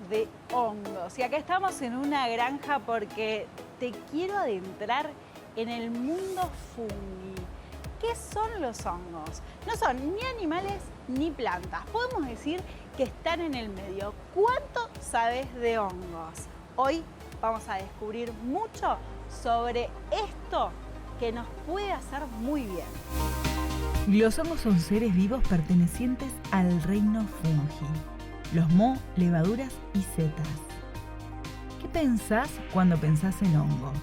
de hongos. Y acá estamos en una granja porque te quiero adentrar en el mundo fungi. ¿Qué son los hongos? No son ni animales ni plantas. Podemos decir que están en el medio. ¿Cuánto sabes de hongos? Hoy vamos a descubrir mucho sobre esto que nos puede hacer muy bien. Los hongos son seres vivos pertenecientes al reino fungi. Los moho, levaduras y setas. ¿Qué pensás cuando pensás en hongos?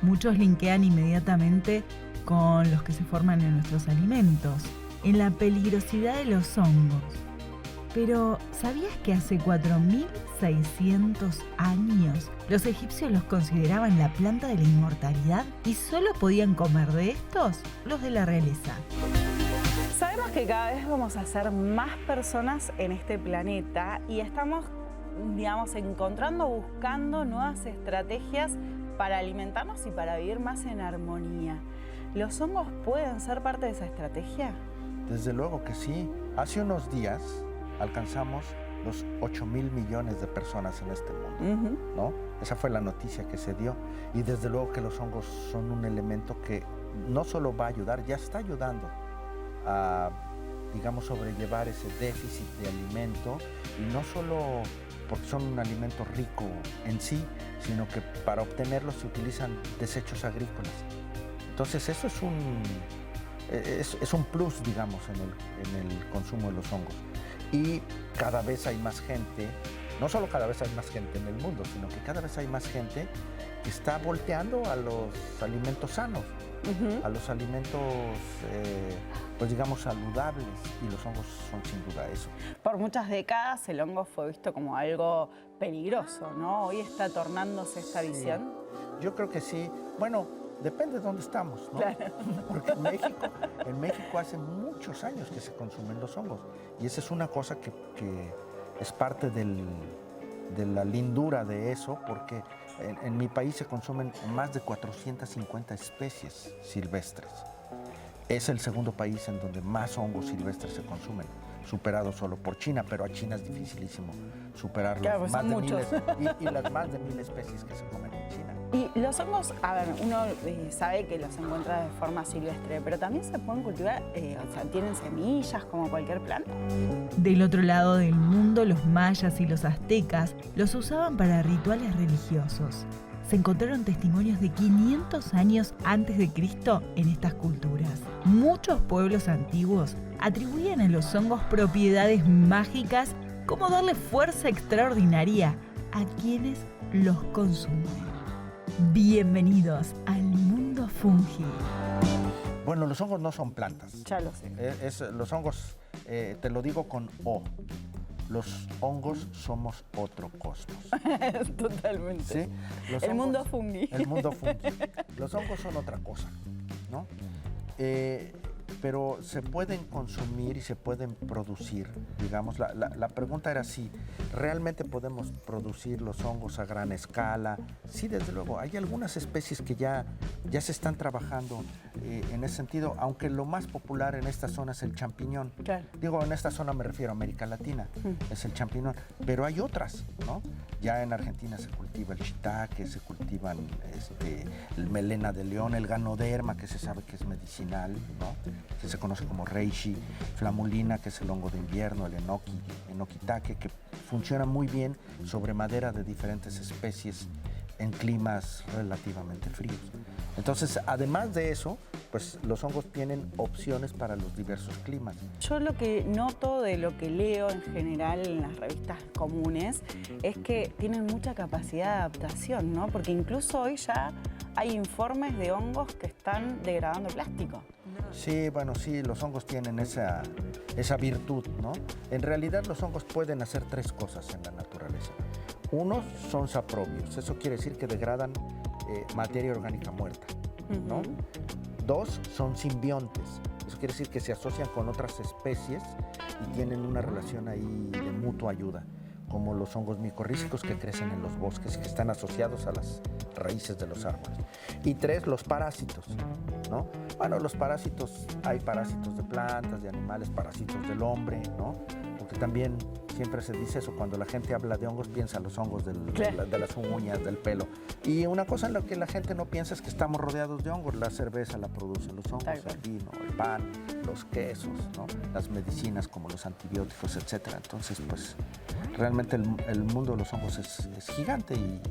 Muchos linkean inmediatamente con los que se forman en nuestros alimentos, en la peligrosidad de los hongos. Pero, ¿sabías que hace 4.600 años los egipcios los consideraban la planta de la inmortalidad y solo podían comer de estos los de la realeza? Sabemos que cada vez vamos a ser más personas en este planeta y estamos, encontrando, buscando nuevas estrategias para alimentarnos y para vivir más en armonía. ¿Los hongos pueden ser parte de esa estrategia? Desde luego que sí. Hace unos días alcanzamos los 8.000 millones de personas en este mundo, ¿no? Esa fue la noticia que se dio. Y desde luego que los hongos son un elemento que no solo va a ayudar, ya está ayudando a, sobrellevar ese déficit de alimento, y no solo porque son un alimento rico en sí, sino que para obtenerlos se utilizan desechos agrícolas. Entonces eso es un plus, en el consumo de los hongos. Y cada vez hay más gente, no solo cada vez hay más gente en el mundo, sino que cada vez hay más gente que está volteando a los alimentos sanos, a los alimentos, saludables, y los hongos son sin duda eso. Por muchas décadas el hongo fue visto como algo peligroso, ¿no? Hoy está tornándose esta visión. Yo creo que sí. Bueno, depende de dónde estamos, ¿no? Claro. Porque en México hace muchos años que se consumen los hongos, y esa es una cosa que es parte de la lindura de eso, porque en mi país se consumen más de 450 especies silvestres. Es el segundo país en donde más hongos silvestres se consumen, superado solo por China, pero a China es dificilísimo superarlos. Claro, pues son muchos. Y las más de 1.000 especies que se comen en China. Y los hongos, uno sabe que los encuentra de forma silvestre, pero también se pueden cultivar, tienen semillas como cualquier planta. Del otro lado del mundo, los mayas y los aztecas los usaban para rituales religiosos. Se encontraron testimonios de 500 años antes de Cristo en estas culturas. Muchos pueblos antiguos atribuían a los hongos propiedades mágicas, como darle fuerza extraordinaria a quienes los consumen. Bienvenidos al mundo fungi. Bueno, los hongos no son plantas. Ya lo sé. Los hongos, te lo digo con O. Los hongos somos otro cosmos. Totalmente. ¿Sí? El mundo fungi. El mundo fungi. Los hongos son otra cosa, ¿no? Pero se pueden consumir y se pueden producir, La pregunta era si realmente podemos producir los hongos a gran escala. Sí, desde luego, hay algunas especies que ya se están trabajando en ese sentido, aunque lo más popular en esta zona es el champiñón. Claro. En esta zona me refiero a América Latina, es el champiñón, pero hay otras, ¿no? Ya en Argentina se cultiva el shiitake, se cultivan el melena de león, el ganoderma, que se sabe que es medicinal, ¿no? Que se conoce como reishi, flamulina, que es el hongo de invierno, el enokitake, que funciona muy bien sobre madera de diferentes especies en climas relativamente fríos. Entonces, además de eso, pues los hongos tienen opciones para los diversos climas. Yo lo que noto de lo que leo en general en las revistas comunes es que tienen mucha capacidad de adaptación, ¿no? Porque incluso hoy ya hay informes de hongos que están degradando plástico. Sí, los hongos tienen esa virtud, ¿no? En realidad los hongos pueden hacer tres cosas en la naturaleza. Uno, son saprobios, eso quiere decir que degradan materia orgánica muerta, ¿no? Dos, son simbiontes, eso quiere decir que se asocian con otras especies y tienen una relación ahí de mutua ayuda, como los hongos micorrízicos que crecen en los bosques y que están asociados a las raíces de los árboles. Y tres, los parásitos, ¿no? Bueno, los parásitos, hay parásitos de plantas, de animales, parásitos del hombre, ¿no? Porque también Siempre se dice eso, cuando la gente habla de hongos piensa en los hongos Claro. de las uñas, del pelo. Y una cosa en la que la gente no piensa es que estamos rodeados de hongos. La cerveza la producen los hongos, Tal cual. el vino, el pan, los quesos, ¿no? Las medicinas como los antibióticos, etcétera. Entonces, pues, realmente el mundo de los hongos es gigante y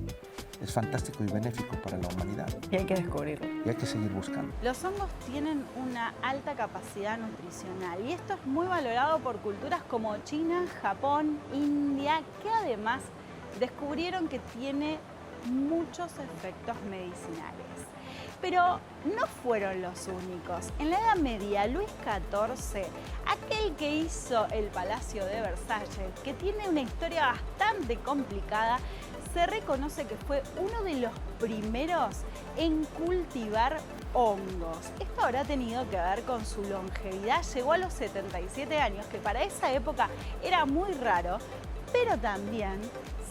es fantástico y benéfico para la humanidad. Y hay que descubrirlo. Y hay que seguir buscando. Los hongos tienen una alta capacidad nutricional y esto es muy valorado por culturas como China, Japón, India, que además descubrieron que tiene muchos efectos medicinales. Pero no fueron los únicos. En la Edad Media, Luis XIV, aquel que hizo el Palacio de Versalles, que tiene una historia bastante complicada, se reconoce que fue uno de los primeros en cultivar hongos. Esto habrá tenido que ver con su longevidad. Llegó a los 77 años, que para esa época era muy raro, pero también,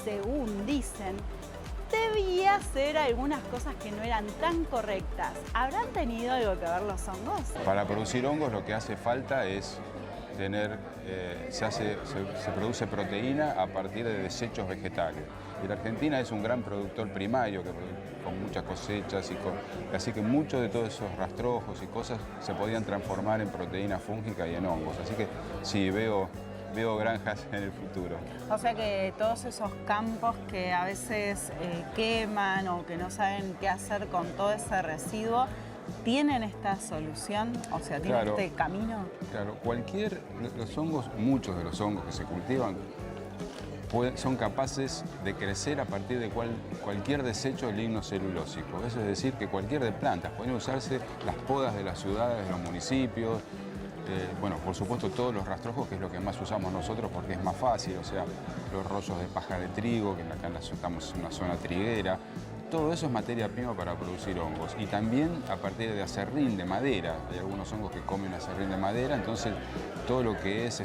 según dicen, debía hacer algunas cosas que no eran tan correctas. ¿Habrán tenido algo que ver los hongos? Para producir hongos lo que hace falta es tener, se produce proteína a partir de desechos vegetales. Y la Argentina es un gran productor primario con muchas cosechas, así que muchos de todos esos rastrojos y cosas se podían transformar en proteína fúngica y en hongos. Así que sí, veo granjas en el futuro. O sea que todos esos campos que a veces queman o que no saben qué hacer con todo ese residuo, ¿tienen esta solución? O sea, ¿tienen Claro. este camino? Claro, los hongos, muchos de los hongos que se cultivan son capaces de crecer a partir de cualquier desecho lignocelulósico. Eso es decir, que cualquier de plantas. Pueden usarse las podas de las ciudades, de los municipios, bueno, por supuesto todos los rastrojos, que es lo que más usamos nosotros porque es más fácil, o sea, los rollos de paja de trigo, que acá estamos en una zona triguera. Todo eso es materia prima para producir hongos. Y también a partir de acerrín de madera. Hay algunos hongos que comen acerrín de madera, entonces todo lo que es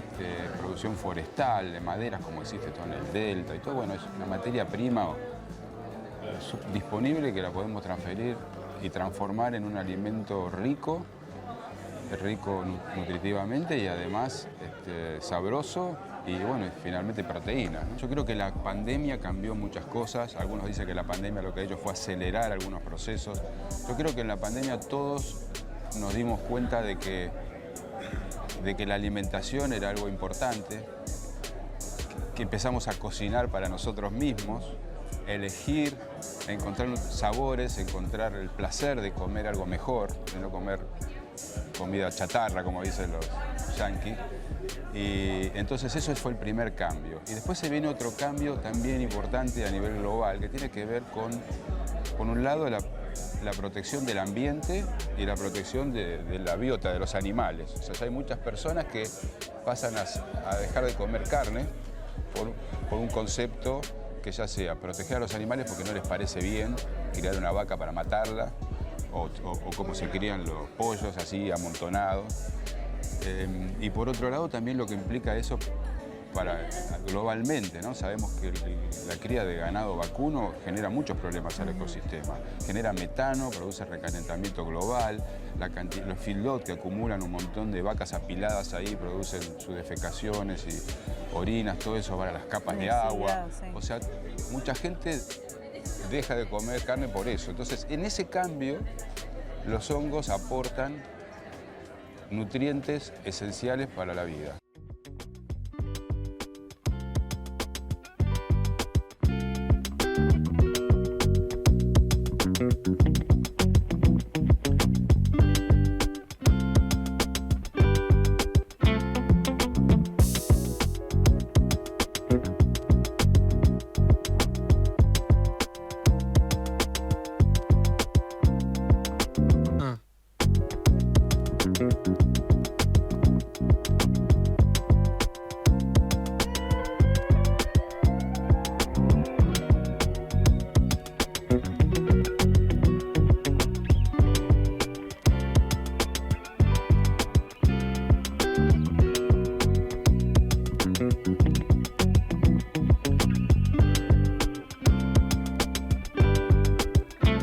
producción forestal de maderas, como existe todo en el delta y todo, bueno, es una materia prima disponible que la podemos transferir y transformar en un alimento rico nutritivamente y además sabroso y bueno, y finalmente proteína, ¿no? Yo creo que la pandemia cambió muchas cosas. Algunos dicen que la pandemia lo que ha hecho fue acelerar algunos procesos. Yo creo que en la pandemia todos nos dimos cuenta de que la alimentación era algo importante, que empezamos a cocinar para nosotros mismos, elegir, encontrar sabores, encontrar el placer de comer algo mejor, de no comer comida chatarra, como dicen los yanquis. Y entonces eso fue el primer cambio. Y después se viene otro cambio también importante a nivel global, que tiene que ver con un lado, la protección del ambiente y la protección de la biota, de los animales. O sea, ya hay muchas personas que pasan a dejar de comer carne por un concepto que ya sea proteger a los animales porque no les parece bien criar una vaca para matarla, o cómo se crían los pollos así amontonados. Y por otro lado también lo que implica eso globalmente, ¿no? Sabemos que la cría de ganado vacuno genera muchos problemas al ecosistema. Genera metano, produce recalentamiento global, los feedlots que acumulan un montón de vacas apiladas ahí, producen sus defecaciones y orinas, todo eso va a las capas de agua. Sí. O sea, mucha gente deja de comer carne por eso. Entonces, en ese cambio, los hongos aportan nutrientes esenciales para la vida.